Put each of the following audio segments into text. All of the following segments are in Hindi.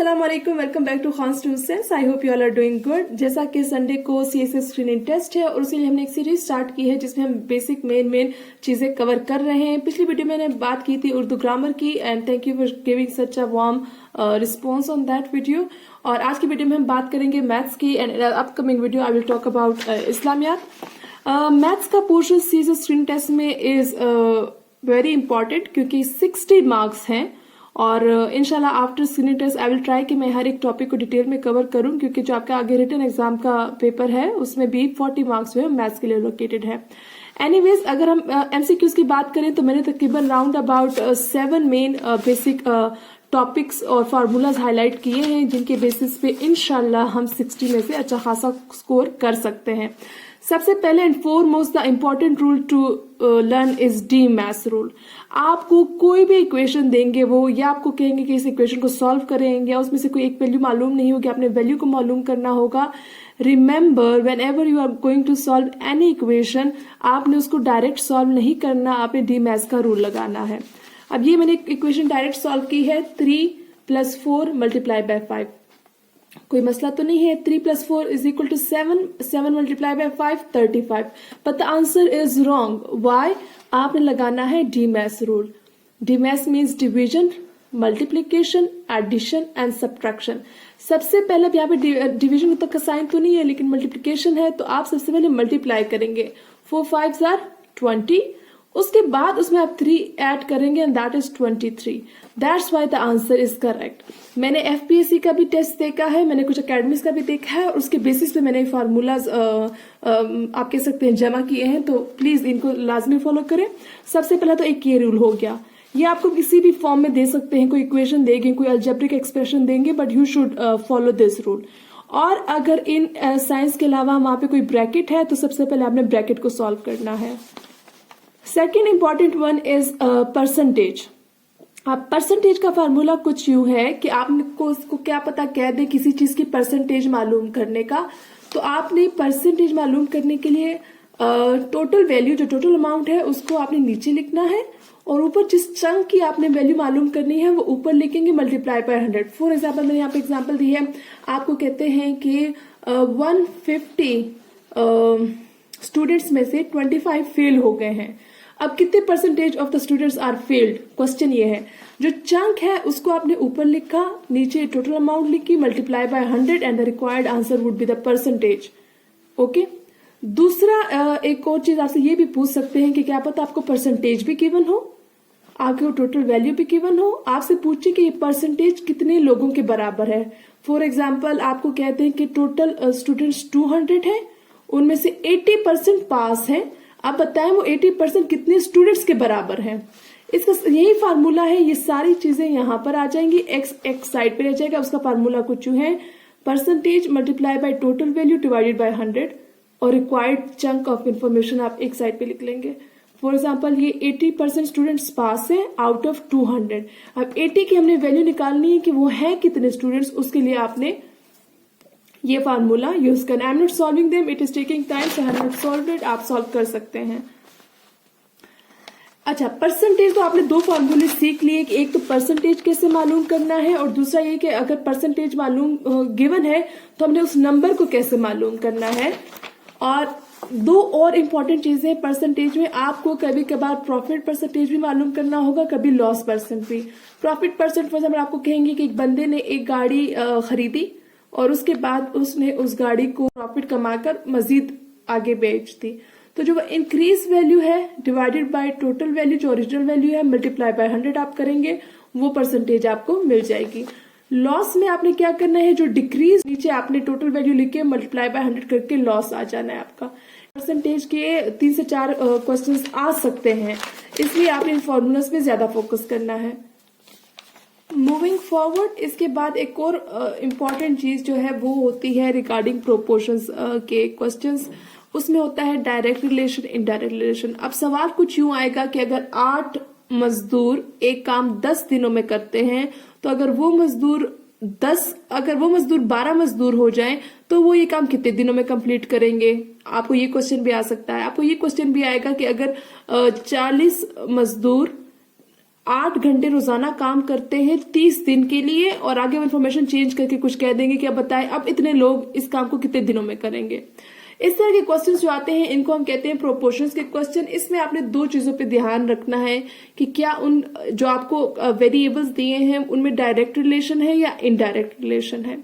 अस्सलाम वालेकुम, welcome back to Khan's tuitions. I hope you all are doing good. जैसा कि संडे को सीएसएस स्क्रीनिंग टेस्ट है और उसके लिए हमने एक सीरीज स्टार्ट की है जिसमें हम बेसिक मेन चीजें कवर कर रहे हैं। पिछली वीडियो में मैंने बात की थी उर्दू ग्रामर की and thank you for giving such a warm response on that video. और आज की वीडियो में हम बात करेंगे मैथ्स की and upcoming video I will talk about इस्लामियात। मैथ्स का पोर्शन सीएसएस स्क्रीनिंग टेस्ट में इज वेरी इंपॉर्टेंट क्योंकि 60 मार्क्स हैं और इंशाल्लाह after screening test I will try कि मैं हर एक टॉपिक को डिटेल में कवर करूं क्योंकि जो आपका आगे रिटन एग्जाम का पेपर है उसमें भी 40 मार्क्स जो है मैथ्स के लिए लोकेटेड है। एनीवेज, अगर हम एमसीक्यूज की बात करें तो मैंने तकरीबन round about 7 main basic topics और फार्मूलाज हाईलाइट किए हैं जिनके बेसिस पे इंशाल्लाह हम 60 में से अच्छा खासा स्कोर कर सकते हैं। सबसे पहले and foremost the important rule to learn is D maths rule. आपको कोई भी इक्वेशन देंगे वो या आपको कहेंगे कि इस इक्वेशन को सॉल्व करेंगे या उसमें से कोई एक वैल्यू मालूम नहीं होगी, आपने वैल्यू को मालूम करना होगा। Remember whenever you are going to solve any equation आपने उसको डायरेक्ट सॉल्व नहीं करना, आपने डी मैथ्स का रूल लगाना है। अब ये मैंने इक्वेशन डायरेक्ट सॉल्व की है 3 + 4 × 5। कोई मसला तो नहीं है। 3 + 4 = 7, 7 × 5 35, but the answer is wrong. Why? आपने लगाना है D maths rule. D maths means division, multiplication, addition and subtraction. सबसे पहले यहाँ पे डिवीजन तक का साइन तो नहीं है लेकिन मल्टीप्लीकेशन है, तो आप सबसे पहले मल्टीप्लाई करेंगे। 4 5 आर 20, उसके बाद उसमें आप 3 ऐड करेंगे and that is 23। That's why the answer is correct. मैंने एफपीएससी का भी टेस्ट देखा है, मैंने कुछ अकेडमिक्स का भी देखा है और उसके बेसिस पे मैंने फार्मूलाज आप कह सकते हैं जमा किए हैं, तो प्लीज इनको लाजमी फॉलो करें। सबसे पहला तो एक ये रूल हो गया, ये आपको किसी भी फॉर्म में दे सकते हैं, कोई इक्वेशन देंगे, कोई अलजेब्रिक एक्सप्रेशन देंगे, but you should follow this rule. और अगर इन साइंस के अलावा वहां पे कोई ब्रैकेट है तो सबसे पहले आपने ब्रैकेट को सॉल्व करना है। Second important one is percentage. आप परसेंटेज का फार्मूला कुछ यूं है कि आपको उसको क्या पता कह दे किसी चीज की परसेंटेज मालूम करने का, तो आपने परसेंटेज मालूम करने के लिए टोटल वैल्यू जो टोटल अमाउंट है उसको आपने नीचे लिखना है और ऊपर जिस चंक की आपने वैल्यू मालूम करनी है वो ऊपर लिखेंगे मल्टीप्लाई बाय 100। फॉर एग्जाम्पल मैंने यहाँ पे एग्जाम्पल दी है, आपको कहते हैं कि 150 स्टूडेंट्स में से 25 फेल हो गए हैं। अब कितने percentage of the students are failed? Question ये है। जो चंक है उसको आपने ऊपर लिखा, नीचे टोटल अमाउंट लिखी, multiply by 100 and the required answer would be the percentage. Okay. दूसरा एक और चीज आपसे ये भी पूछ सकते हैं कि क्या पता आपको परसेंटेज भी गिवन हो, आपको टोटल वैल्यू भी गिवन हो, आपसे पूछे कि ये परसेंटेज कितने लोगों के बराबर है। फॉर एग्जाम्पल आपको कहते हैं कि टोटल स्टूडेंट्स 200 है, उनमें से 80% पास है। आप बताएं वो 80% कितने स्टूडेंट्स के बराबर हैं। इसका यही फार्मूला है, ये सारी चीजें यहाँ पर आ जाएंगी, एक्स साइड पे रह जाएगा। उसका फार्मूला कुछ यूं है, percentage multiply by total value divided by 100 और रिक्वायर्ड चंक ऑफ इन्फॉर्मेशन आप एक साइड पे लिख लेंगे। फॉर एग्जाम्पल ये 80% स्टूडेंट्स पास हैं आउट ऑफ 200। अब 80 की हमने वैल्यू निकालनी है कि वो है कितने स्टूडेंट्स, उसके लिए आपने ये फार्मूला यूज करना। I am not solving them, it is taking time, so I have not solved it. आप सॉल्व कर सकते हैं। अच्छा, परसेंटेज तो आपने 2 फार्मूले सीख लिए कि एक तो परसेंटेज कैसे मालूम करना है और दूसरा ये कि अगर परसेंटेज मालूम गिवन है तो हमने उस नंबर को कैसे मालूम करना है। और 2 और इम्पोर्टेंट चीजें परसेंटेज में, आपको कभी कभार प्रॉफिट परसेंटेज भी मालूम करना होगा, कभी लॉस परसेंट भी। प्रॉफिट परसेंट फॉर एग्जाम्पल आपको कहेंगे कि एक बंदे ने एक गाड़ी खरीदी और उसके बाद उसने उस गाड़ी को प्रॉफिट कमाकर मजीद आगे बेच दी, तो जो इंक्रीज वैल्यू है डिवाइडेड बाय टोटल वैल्यू जो ओरिजिनल वैल्यू है मल्टीप्लाई बाय 100 आप करेंगे, वो परसेंटेज आपको मिल जाएगी। लॉस में आपने क्या करना है, जो डिक्रीज नीचे आपने टोटल वैल्यू लिख के मल्टीप्लाई बाय 100 करके लॉस आ जाना है आपका। परसेंटेज के 3 से 4 क्वेश्चंस आ सकते हैं, इसलिए आपने इन फॉर्मूलाज पे ज्यादा फोकस करना है। मूविंग फॉरवर्ड, इसके बाद एक और इम्पॉर्टेंट चीज जो है वो होती है रिगार्डिंग प्रोपोर्शंस के क्वेश्चंस। उसमें होता है डायरेक्ट रिलेशन, इनडायरेक्ट रिलेशन। अब सवाल कुछ यूं आएगा कि अगर 8 मजदूर एक काम 10 दिनों में करते हैं तो अगर वो मजदूर 12 मजदूर हो जाएं तो वो ये काम कितने दिनों में कंप्लीट करेंगे। आपको ये क्वेश्चन भी आ सकता है। आपको ये क्वेश्चन भी आएगा कि अगर 40 मजदूर 8 घंटे रोजाना काम करते हैं 30 दिन के लिए, और आगे वो इन्फॉर्मेशन चेंज करके कुछ कह देंगे कि अब बताएं अब इतने लोग इस काम को कितने दिनों में करेंगे। इस तरह के क्वेश्चंस जो आते हैं इनको हम कहते हैं प्रोपोर्शंस के क्वेश्चन। इसमें आपने दो चीजों पे ध्यान रखना है कि क्या उन जो आपको वेरिएबल्स दिए हैं उनमें डायरेक्ट रिलेशन है या इनडायरेक्ट रिलेशन है।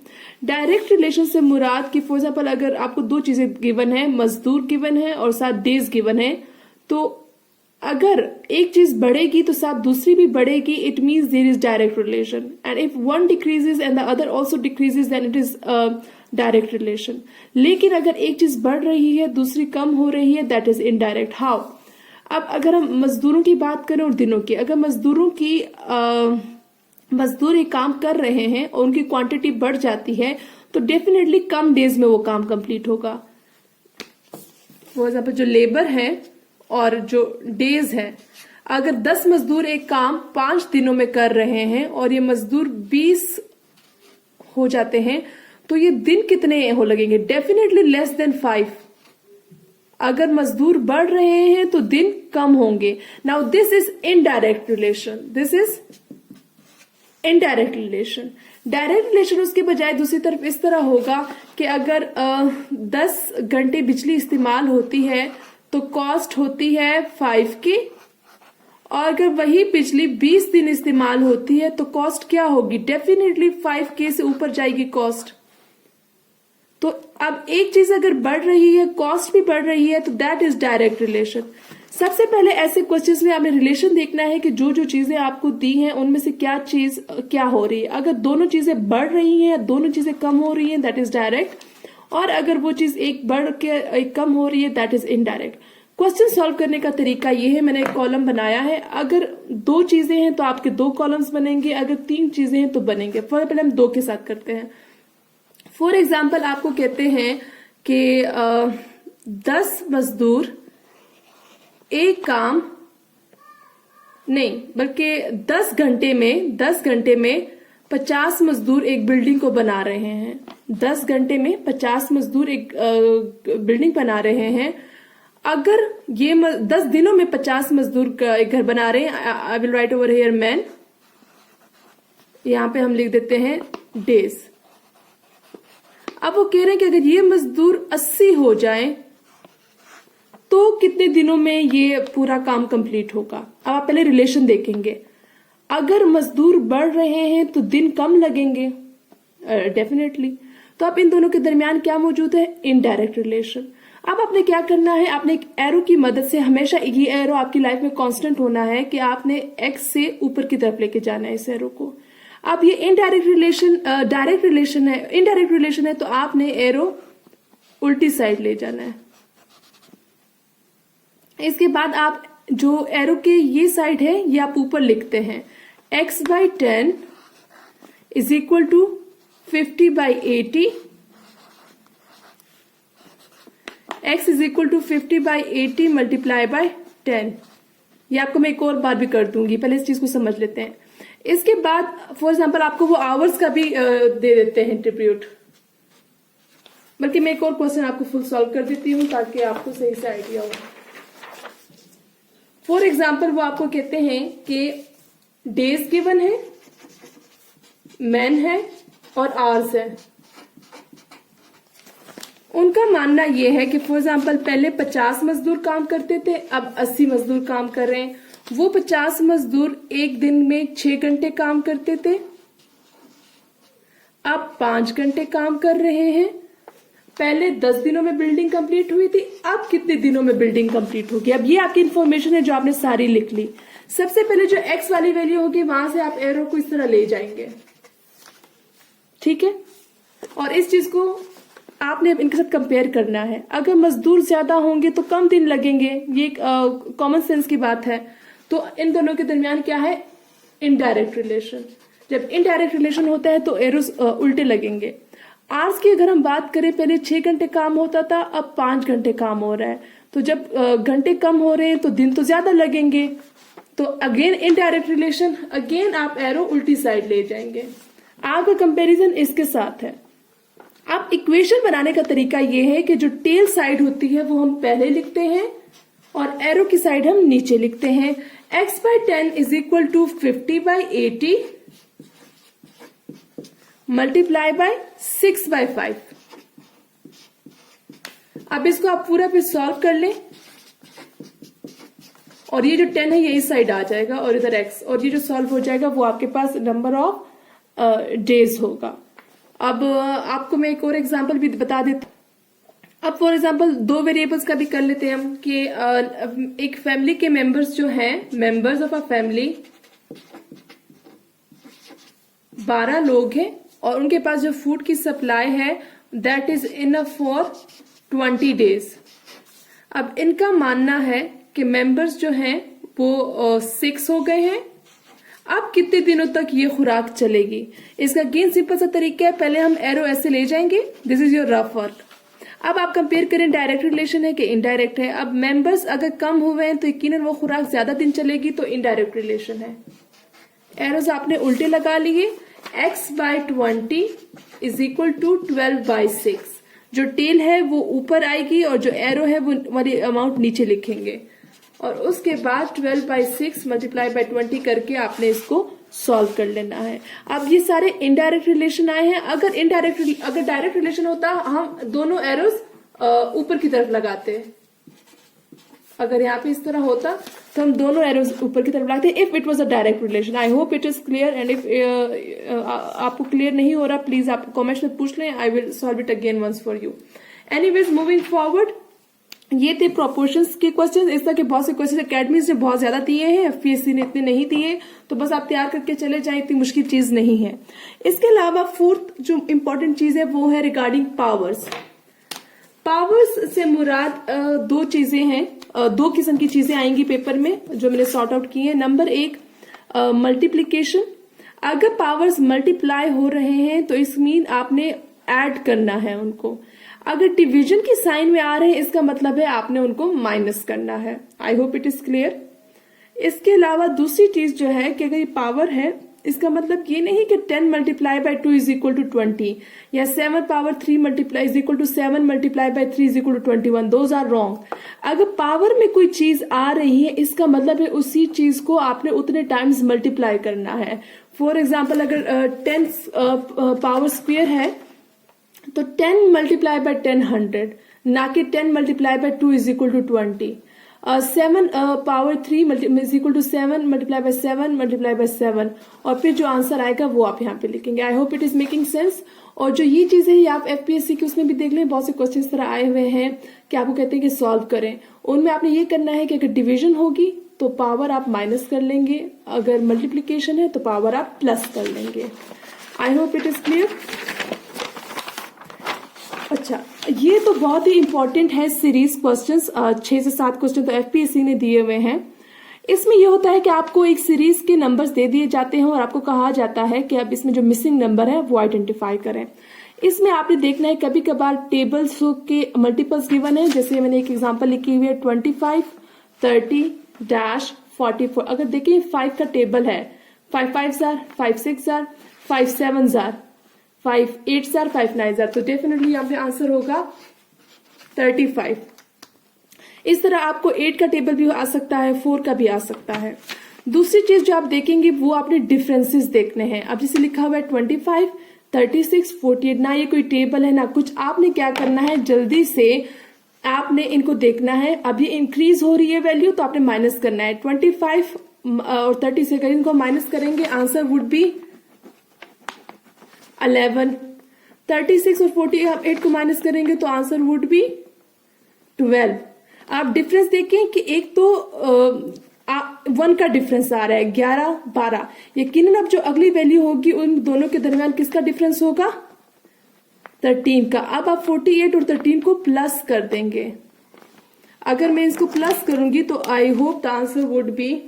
डायरेक्ट रिलेशन से मुराद कि फॉर एग्जाम्पल अगर आपको दो चीजें गिवन है, मजदूर गिवन है और साथ डेज गिवन है, तो अगर एक चीज बढ़ेगी तो साथ दूसरी भी बढ़ेगी, it means there is direct relation. And if one decreases and the other also decreases then it is direct relation. लेकिन अगर एक चीज बढ़ रही है दूसरी कम हो रही है, दैट इज इनडायरेक्ट। हाउ? अब अगर हम मजदूरों की बात करें और दिनों की, अगर मजदूर एक काम कर रहे हैं और उनकी क्वांटिटी बढ़ जाती है तो डेफिनेटली कम डेज में वो काम कंप्लीट होगा। फॉर एग्जाम्पल जो लेबर है और जो डेज है, अगर 10 मजदूर एक काम 5 दिनों में कर रहे हैं और ये मजदूर 20 हो जाते हैं, तो ये दिन कितने हो लगेंगे? Definitely less than 5। अगर मजदूर बढ़ रहे हैं तो दिन कम होंगे। Now this is indirect relation, this is indirect relation. Direct relation उसके बजाय दूसरी तरफ इस तरह होगा कि अगर 10 घंटे बिजली इस्तेमाल होती है तो कॉस्ट होती है 5 की, और अगर वही बिजली 20 दिन इस्तेमाल होती है तो कॉस्ट क्या होगी? डेफिनेटली 5K से ऊपर जाएगी कॉस्ट। तो अब एक चीज अगर बढ़ रही है, कॉस्ट भी बढ़ रही है, तो दैट इज डायरेक्ट रिलेशन। सबसे पहले ऐसे क्वेश्चंस में आपने रिलेशन देखना है कि जो जो चीजें आपको दी हैं उनमें से क्या चीज क्या हो रही है। अगर दोनों चीजें बढ़ रही हैं, दोनों चीजें कम हो रही हैं, दैट इज डायरेक्ट। और अगर वो चीज एक बढ़ के एक कम हो रही है, that is indirect. Question solve करने का तरीका ये है, मैंने एक कॉलम बनाया है। अगर 2 चीजें हैं तो आपके 2 कॉलम्स बनेंगे, अगर 3 चीजें हैं तो बनेंगे। पहले हम 2 के साथ करते हैं। फॉर एग्जाम्पल आपको कहते हैं कि 10 मजदूर एक काम नहीं बल्कि 10 घंटे में 50 मजदूर एक बिल्डिंग को बना रहे हैं। 10 घंटे में 50 मजदूर एक बिल्डिंग बना रहे हैं। अगर ये 10 दिनों में 50 मजदूर एक घर बना रहे हैं, I will write over here man, यहां पे हम लिख देते हैं डेज। अब वो कह रहे हैं कि अगर ये मजदूर 80 हो जाएं तो कितने दिनों में ये पूरा काम कंप्लीट होगा। अब आप पहले रिलेशन देखेंगे। अगर मजदूर बढ़ रहे हैं तो दिन कम लगेंगे डेफिनेटली। तो अब इन दोनों के दरमियान क्या मौजूद है? Indirect relation. अब आपने क्या करना है, आपने एक एरो की मदद से, हमेशा ये एरो आपकी लाइफ में कांस्टेंट होना है कि आपने एक्स से ऊपर की तरफ लेके जाना है इस एरो को। अब ये इनडायरेक्ट रिलेशन डायरेक्ट रिलेशन है, इनडायरेक्ट रिलेशन है, तो आपने एरो उल्टी साइड ले जाना है। इसके बाद आप जो एरो के ये साइड है ये आप ऊपर लिखते हैं, x/10 is equal to 50/80, x is equal to 50/80 multiply by 10। ये आपको मैं एक और बार भी कर दूंगी, पहले इस चीज को समझ लेते हैं। इसके बाद फॉर एग्जाम्पल आपको वो आवर्स का भी दे देते हैं ट्रिब्यूट, बल्कि मैं एक और क्वेश्चन आपको फुल सॉल्व कर देती हूँ ताकि आपको सही से आइडिया हो। फॉर एग्जाम्पल वो आपको कहते हैं कि डेज गिवन है, मैन है और आवर्स है। उनका मानना यह है कि फॉर एग्जाम्पल पहले 50 मजदूर काम करते थे, अब 80 मजदूर काम कर रहे हैं। वो 50 मजदूर एक दिन में 6 घंटे काम करते थे, अब 5 घंटे काम कर रहे हैं। पहले 10 दिनों में बिल्डिंग कंप्लीट हुई थी, अब कितने दिनों में बिल्डिंग कंप्लीट होगी। अब ये आपकी इंफॉर्मेशन है जो आपने सारी लिख ली। सबसे पहले जो एक्स वाली वैल्यू होगी वहां से आप एरो को इस तरह ले जाएंगे, ठीक है। और इस चीज को आपने इनके साथ कंपेयर करना है। अगर मजदूर ज्यादा होंगे तो कम दिन लगेंगे, ये कॉमन सेंस की बात है। तो इन दोनों के दरमियान क्या है? Indirect relation. जब इनडायरेक्ट रिलेशन होता है तो एरोस उल्टे लगेंगे। आवर्स की अगर हम बात करें, पहले 6 घंटे काम होता था, अब 5 घंटे काम हो रहा है। तो जब घंटे कम हो रहे हैं तो दिन तो ज्यादा लगेंगे। तो अगेन इनडायरेक्ट रिलेशन, अगेन आप एरो उल्टी साइड ले जाएंगे। आपका कंपैरिजन इसके साथ है। अब इक्वेशन बनाने का तरीका ये है कि जो टेल साइड होती है वो हम पहले लिखते हैं और एरो की साइड हम नीचे लिखते हैं। x/10 is equal to 50/80 multiply by 6/5। अब इसको आप पूरा पे सॉल्व कर लें और ये जो 10 है ये इस साइड आ जाएगा और इधर x, और ये जो सॉल्व हो जाएगा वो आपके पास नंबर ऑफ डेज होगा। अब आपको मैं एक और एग्जांपल भी बता देता हूँ। अब फॉर एग्जांपल दो वेरिएबल्स का भी कर लेते हैं हम कि एक फैमिली के मेंबर्स जो हैं, मेंबर्स ऑफ अ फैमिली 12 लोग हैं और उनके पास जो फूड की सप्लाई है that is enough for 20 days. अब इनका मानना है कि मेंबर्स जो हैं वो 6 हो गए हैं। अब कितने दिनों तक ये खुराक चलेगी? इसका अगेन सिंपल सा तरीका है, पहले हम एरो ऐसे ले जाएंगे, this is your rough work. अब आप कंपेयर करें डायरेक्ट रिलेशन है कि इनडायरेक्ट है। अब मेंबर्स अगर कम हुए हैं तो यकीनन वो खुराक ज्यादा दिन चलेगी, तो इनडायरेक्ट रिलेशन है। एरोज आपने उल्टे लगा लिए। x/20 is equal to 12/6। जो टेल है वो ऊपर आएगी और जो एरो है वो वाली अमाउंट नीचे लिखेंगे और उसके बाद 12/6 मल्टीप्लाई बाय 20 करके आपने इसको सॉल्व कर लेना है। अब ये सारे इनडायरेक्ट रिलेशन आए हैं। अगर डायरेक्ट रिलेशन होता हम दोनों एरोज ऊपर की तरफ लगाते। अगर यहाँ पे इस तरह होता तो हम दोनों एरोज ऊपर की तरफ लगाते if it was a direct relation. I hope it is clear and if आपको क्लियर नहीं हो रहा प्लीज आप कमेंट्स में पूछ लें, I will solve it again once for you. Anyways moving forward, ये थे प्रोपोर्शंस के क्वेश्चन। इस तरह के बहुत से क्वेश्चन अकेडमीज ने बहुत ज्यादा दिए हैं, एफपीएससी ने इतने नहीं दिए, तो बस आप तैयार करके चले जाएं, इतनी मुश्किल चीज नहीं है। इसके अलावा फोर्थ जो इंपॉर्टेंट चीज है वो है रिगार्डिंग पावर्स। पावर्स से मुराद दो चीजें हैं, दो किस्म की चीजें आएंगी पेपर में जो मैंने सॉर्ट आउट की है। नंबर एक मल्टीप्लीकेशन। अगर पावर्स मल्टीप्लाई हो रहे हैं तो इस मीन आपने ऐड करना है उनको। अगर डिवीजन की साइन में आ रहे हैं इसका मतलब है आपने उनको माइनस करना है। आई होप इट इज क्लियर। इसके अलावा दूसरी चीज जो है कि अगर ये पावर है इसका मतलब ये नहीं कि 10 multiply by 2 is equal to 20 या 7 power 3 multiply is equal to 7 multiply by 3 is equal to 21। Those are wrong. अगर पावर में कोई चीज आ रही है इसका मतलब है उसी चीज को आपने उतने टाइम्स मल्टीप्लाई करना है। फॉर एग्जाम्पल अगर 10 पावर स्क्वेयर है तो 10 मल्टीप्लाई बाय 10 100, ना कि 10 multiply by 2 is equal to 20। 7 power 3 is equal to 7 multiply by 7 multiply by 7 और फिर जो आंसर आएगा वो आप यहाँ पे लिखेंगे। आई hope it is making sense. और जो ये चीजें ये आप एफपीएससी की उसमें भी देख लें, बहुत से क्वेश्चन इस तरह आए हुए हैं कि आपको कहते हैं कि सॉल्व करें। उनमें आपने ये करना है कि अगर डिविजन होगी तो पावर आप माइनस कर लेंगे, अगर मल्टीप्लीकेशन है तो पावर आप प्लस कर लेंगे। आई होप इट इज क्लियर। अच्छा, ये तो बहुत ही इंपॉर्टेंट है सीरीज क्वेश्चंस। 6 से 7 क्वेश्चन तो एफपीएससी ने दिए हुए हैं। इसमें यह होता है कि आपको एक सीरीज के नंबर्स दे दिए जाते हैं और आपको कहा जाता है कि अब इसमें जो मिसिंग नंबर है वो आइडेंटिफाई करें। इसमें आपने देखना है कभी कभार टेबल्स के मल्टीपल्स गिवन है, जैसे मैंने एक एग्जांपल लिखी हुई है 25 30-44। अगर देखिए 5 का टेबल है, 5 5 are 5 6 are 5 7 are 5 8 are 5 9 are, तो डेफिनेटली यहाँ पे आंसर होगा 35। इस तरह आपको 8 का टेबल भी आ सकता है, 4 का भी आ सकता है। दूसरी चीज जो आप देखेंगे वो आपने डिफरेंसेस देखने हैं। अब जैसे लिखा हुआ है 25 36 48, ना ये कोई टेबल है ना कुछ। आपने क्या करना है, जल्दी से आपने इनको देखना है। अब ये इंक्रीज हो रही है वैल्यू तो आपने माइनस करना है। 25 और 30 से अगर इनको माइनस करेंगे आंसर वुड बी 11। 36 और 48 को माइनस करेंगे तो आंसर वुड बी 12। आप डिफरेंस देखें कि एक तो 1 का डिफरेंस आ रहा है, 11 12। यकीनन अब जो अगली वैल्यू होगी उन दोनों के दरमियान किसका डिफरेंस होगा, 13 का। अब आप 48 और 13 को प्लस कर देंगे। अगर मैं इसको प्लस करूंगी तो I hope the answer would be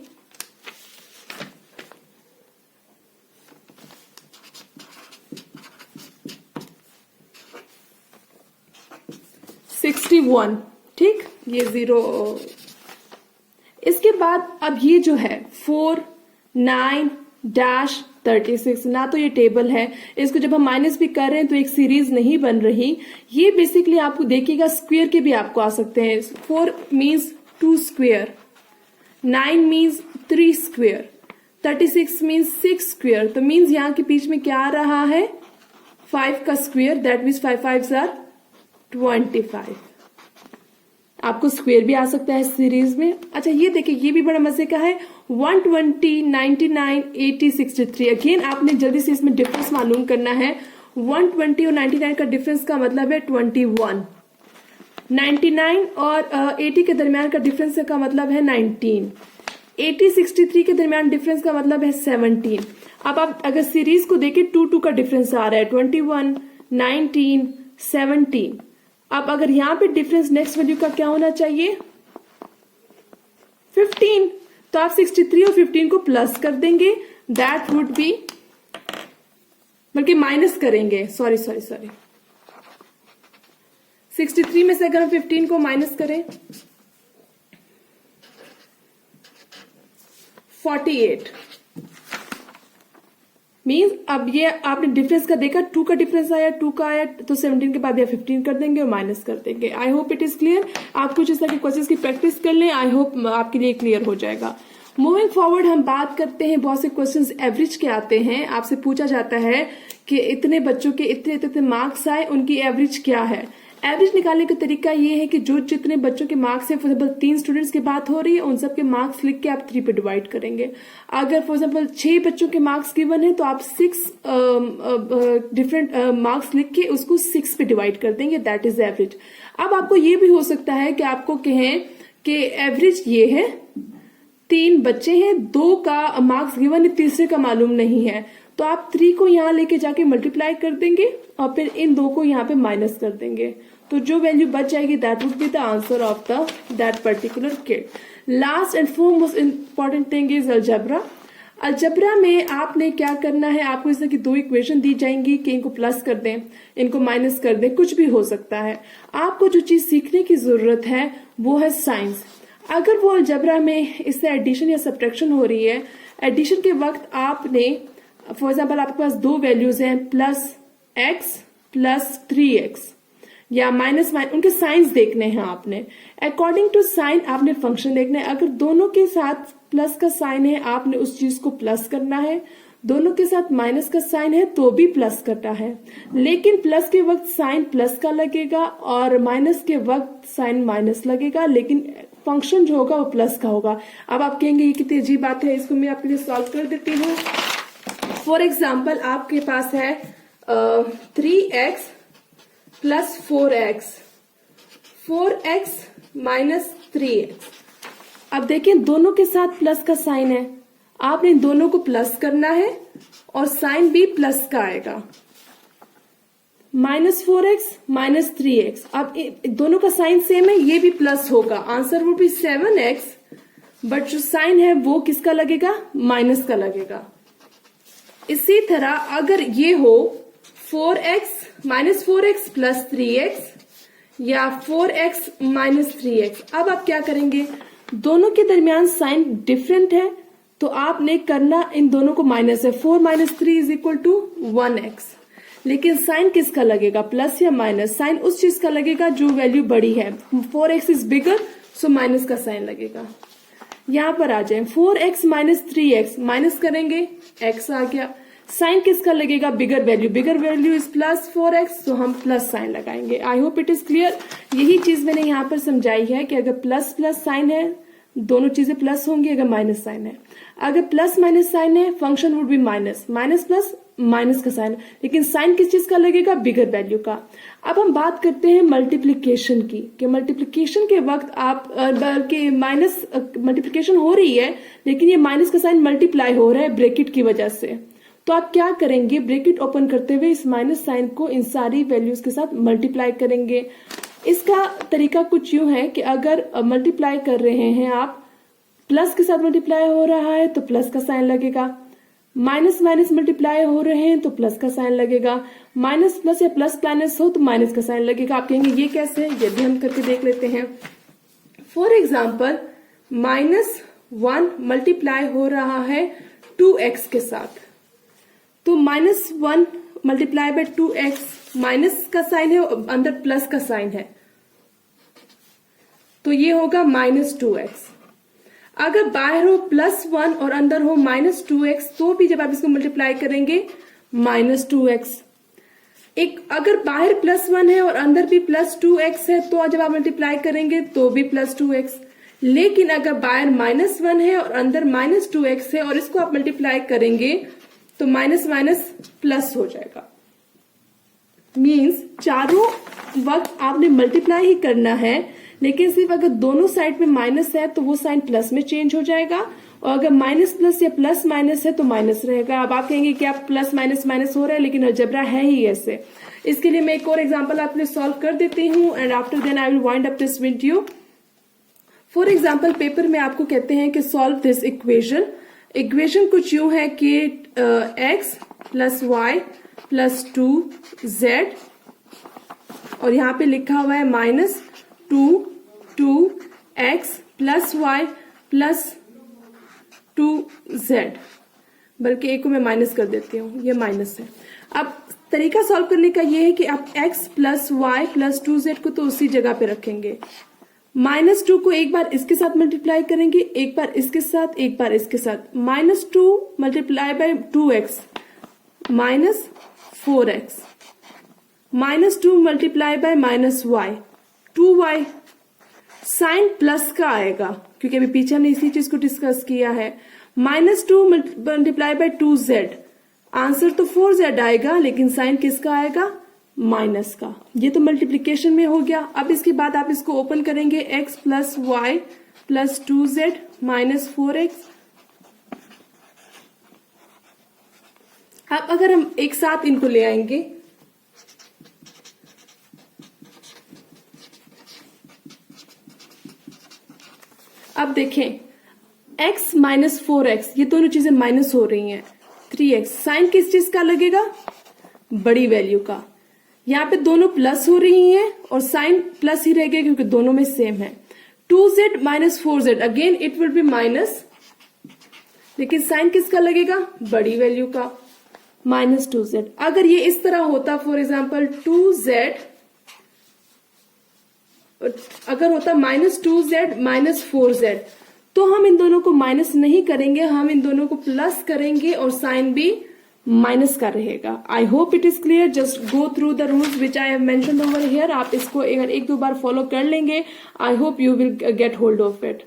61। ठीक, ये 0। इसके बाद अब ये जो है 4 9 36, ना तो ये टेबल है, इसको जब हम माइनस भी कर रहे हैं तो एक सीरीज नहीं बन रही। ये बेसिकली आपको देखिएगा स्क्वायर के भी आपको आ सकते हैं। 4 means 2 square, 9 means 3 square, 36 means 6 square. तो मीन्स यहाँ के बीच में क्या आ रहा है, 5 का square, that means 5 5s are 25। आपको स्क्वेयर भी आ सकता है सीरीज में। अच्छा ये देखिए, ये भी बड़ा मजे का है, 120, 99, 80, 63। अगेन आपने जल्दी से इसमें डिफरेंस मालूम करना है। 120 और 99 का डिफरेंस का मतलब है 21, 99 और 80 के दरमियान का डिफरेंस का मतलब है 19, 80 63 के दरमियान डिफरेंस का मतलब है 17। अब आप अगर सीरीज को देखें 2 का डिफरेंस आ रहा है, 21, 19, 17। अब अगर यहां पे डिफरेंस नेक्स्ट वैल्यू का क्या होना चाहिए, 15। तो आप 63 और 15 को प्लस कर देंगे, दैट वुड बी, बल्कि माइनस करेंगे, सॉरी 63 में से अगर हम 15 को माइनस करें 48 मीन्स, अब ये आपने डिफरेंस का देखा, 2 का डिफरेंस आया, 2 का आया, तो 17 के बाद या 15 कर देंगे और माइनस कर देंगे। आई होप इट इज क्लियर। आप कुछ इस तरह के क्वेश्चंस की प्रैक्टिस कर लें, आई होप आपके लिए क्लियर हो जाएगा। मूविंग फॉरवर्ड हम बात करते हैं, बहुत से क्वेश्चंस एवरेज के आते हैं। आपसे पूछा जाता है कि इतने बच्चों के इतने मार्क्स आए, उनकी एवरेज क्या है। एवरेज निकालने का तरीका ये है कि जो जितने बच्चों के मार्क्स है, फॉर एग्जाम्पल 3 स्टूडेंट्स की बात हो रही है, उन सबके मार्क्स लिख के आप 3 पे डिवाइड करेंगे। अगर फॉर एग्जाम्पल 6 बच्चों के मार्क्स गिवन है तो आप 6 डिफरेंट मार्क्स लिख के उसको 6 पे डिवाइड कर देंगे, दैट इज एवरेज। अब आपको ये भी हो सकता है कि आपको कहें कि एवरेज ये है, 3 बच्चे हैं, 2 का मार्क्स गिवन है, तीसरे का मालूम नहीं है, तो आप 3 को यहाँ लेके जाके मल्टीप्लाई कर देंगे और फिर इन 2 को यहाँ पे माइनस कर देंगे, तो जो वैल्यू बच जाएगी that would be the answer of the that particular kid. Last and foremost important thing is algebra. Algebra में आपने क्या करना है, आपको इस तरह की 2 इक्वेशन दी जाएंगी कि इनको प्लस कर दें, इनको माइनस कर दें, कुछ भी हो सकता है। आपको जो चीज सीखने की जरूरत है वो है साइंस। अगर वो अलजेब्रा में इससे एडिशन या सब्ट्रैक्शन हो रही है, एडिशन के वक्त आपने फॉर एग्जाम्पल आपके पास 2 वैल्यूज हैं, +x + 3x या माइनस, उनके साइंस देखने हैं आपने। अकॉर्डिंग टू साइन आपने फंक्शन देखना है। अगर दोनों के साथ प्लस का साइन है, आपने उस चीज को प्लस करना है, दोनों के साथ माइनस का साइन है तो भी प्लस करना है। लेकिन प्लस के वक्त साइन प्लस का लगेगा और माइनस के वक्त साइन माइनस लगेगा, लेकिन फंक्शन जो होगा वो प्लस का होगा। अब आप कहेंगे ये कितनी अजीब बात है, इसको मैं आपके लिए सॉल्व कर देती हूँ। फॉर एग्जाम्पल आपके पास है 3x + 4x, 4x - 3x। अब देखिए दोनों के साथ प्लस का साइन है, आपने इन दोनों को प्लस करना है और साइन भी प्लस का आएगा। -4x - 3x, अब दोनों का साइन सेम है, ये भी प्लस होगा, आंसर वो भी 7x, बट जो साइन है वो किसका लगेगा, माइनस का लगेगा। इसी तरह अगर ये हो 4x -4x + 3x या 4x - 3x, अब आप क्या करेंगे, दोनों के दरमियान साइन डिफरेंट है तो आपने करना इन दोनों को माइनस है, 4 - 3 = 1x। लेकिन साइन किसका लगेगा, प्लस या माइनस, साइन उस चीज का लगेगा जो वैल्यू बड़ी है। 4x is bigger, so minus का साइन लगेगा। यहां पर आ जाए 4x - 3x, माइनस करेंगे x आ गया, साइन किसका लगेगा, बिगर वैल्यू इज +4x, तो हम प्लस साइन लगाएंगे। आई होप इट इज क्लियर। यही चीज मैंने यहाँ पर समझाई है कि अगर प्लस प्लस साइन है दोनों चीजें प्लस होंगी, अगर माइनस साइन है, अगर प्लस माइनस साइन है function would be minus, minus plus minus का साइन, लेकिन साइन किस चीज का लगेगा, बिगर वैल्यू का। अब हम बात करते हैं मल्टीप्लीकेशन की, कि मल्टीप्लीकेशन के वक्त आप बल्कि माइनस मल्टीप्लीकेशन हो रही है लेकिन ये माइनस का साइन मल्टीप्लाई हो रहा है ब्रैकेट की वजह से, तो आप क्या करेंगे, ब्रैकेट ओपन करते हुए इस माइनस साइन को इन सारी वैल्यूज के साथ मल्टीप्लाई करेंगे। इसका तरीका कुछ यूं है कि अगर मल्टीप्लाई कर रहे हैं आप, प्लस के साथ मल्टीप्लाई हो रहा है तो प्लस का साइन लगेगा, माइनस माइनस मल्टीप्लाई हो रहे हैं तो प्लस का साइन लगेगा, माइनस प्लस या प्लस माइनस हो तो माइनस का साइन लगेगा। आप कहेंगे ये कैसे, ये भी हम करके देख लेते हैं। फॉर एग्जाम्पल -1 मल्टीप्लाई हो रहा है 2x के साथ, तो -1 मल्टीप्लाई बाय 2x, माइनस का साइन है अंदर प्लस का साइन है, तो ये होगा -2x। अगर बाहर हो +1 और अंदर हो -2x तो भी जब आप इसको मल्टीप्लाई करेंगे -2x। एक अगर बाहर +1 है और अंदर भी +2x है तो जब आप मल्टीप्लाई करेंगे तो भी +2x। लेकिन अगर बाहर -1 है और अंदर -2x है और इसको आप मल्टीप्लाई करेंगे तो माइनस माइनस प्लस हो जाएगा। मीन्स चारों वक्त आपने मल्टीप्लाई ही करना है, लेकिन सिर्फ अगर दोनों साइड में माइनस है तो वो साइन प्लस में चेंज हो जाएगा, और अगर माइनस प्लस या प्लस माइनस है तो माइनस रहेगा। अब आप कहेंगे कि आप प्लस माइनस माइनस हो रहा है, लेकिन अलजेब्रा है ही ऐसे। इसके लिए मैं एक और एग्जांपल आपके लिए सॉल्व कर देती हूँ and after then I will wind up this video. For example paper में आपको कहते हैं कि सॉल्व दिस इक्वेशन। इक्वेशन कुछ यूं है कि x + y + 2z और यहाँ पे लिखा हुआ है -2x + y + 2z, बल्कि एक को मैं माइनस कर देती हूँ, ये माइनस है। अब तरीका सॉल्व करने का ये है कि आप x + y + 2z को तो उसी जगह पे रखेंगे। -2 को एक बार इसके साथ मल्टीप्लाई करेंगे, एक बार इसके साथ, एक बार इसके साथ। -2 × 2x -4x, -2 × -y 2y। Sign plus का आएगा क्योंकि अभी पीछे हमने इसी चीज को डिस्कस किया है। -2 × 2z, आंसर तो 4z आएगा, लेकिन साइन किसका आएगा? माइनस का। ये तो मल्टीप्लीकेशन में हो गया। अब इसके बाद आप इसको ओपन करेंगे, x + y + 2z -4x। अब अगर हम एक साथ इनको ले आएंगे, अब देखें x - 4x, ये दोनों चीजें माइनस हो रही हैं। 3x, साइन किस चीज का लगेगा? बड़ी वैल्यू का। यहाँ पे दोनों प्लस हो रही हैं और साइन प्लस ही रहेगा क्योंकि दोनों में सेम है। 2z - 4z, again it will be minus, लेकिन साइन किसका लगेगा? बड़ी वैल्यू का, -2z। अगर ये इस तरह होता, फॉर एग्जाम्पल 2z, अगर होता -2z - 4z, तो हम इन दोनों को माइनस नहीं करेंगे, हम इन दोनों को प्लस करेंगे और साइन भी माइनस का रहेगा। आई hope it is clear. Just go through the rules which I have mentioned over here. आप इसको अगर एक दो बार फॉलो कर लेंगे, आई hope you will get hold of it.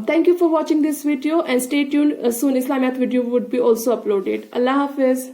Thank you for watching this video and stay tuned. Soon Islamic video would be also uploaded. Allah Hafiz.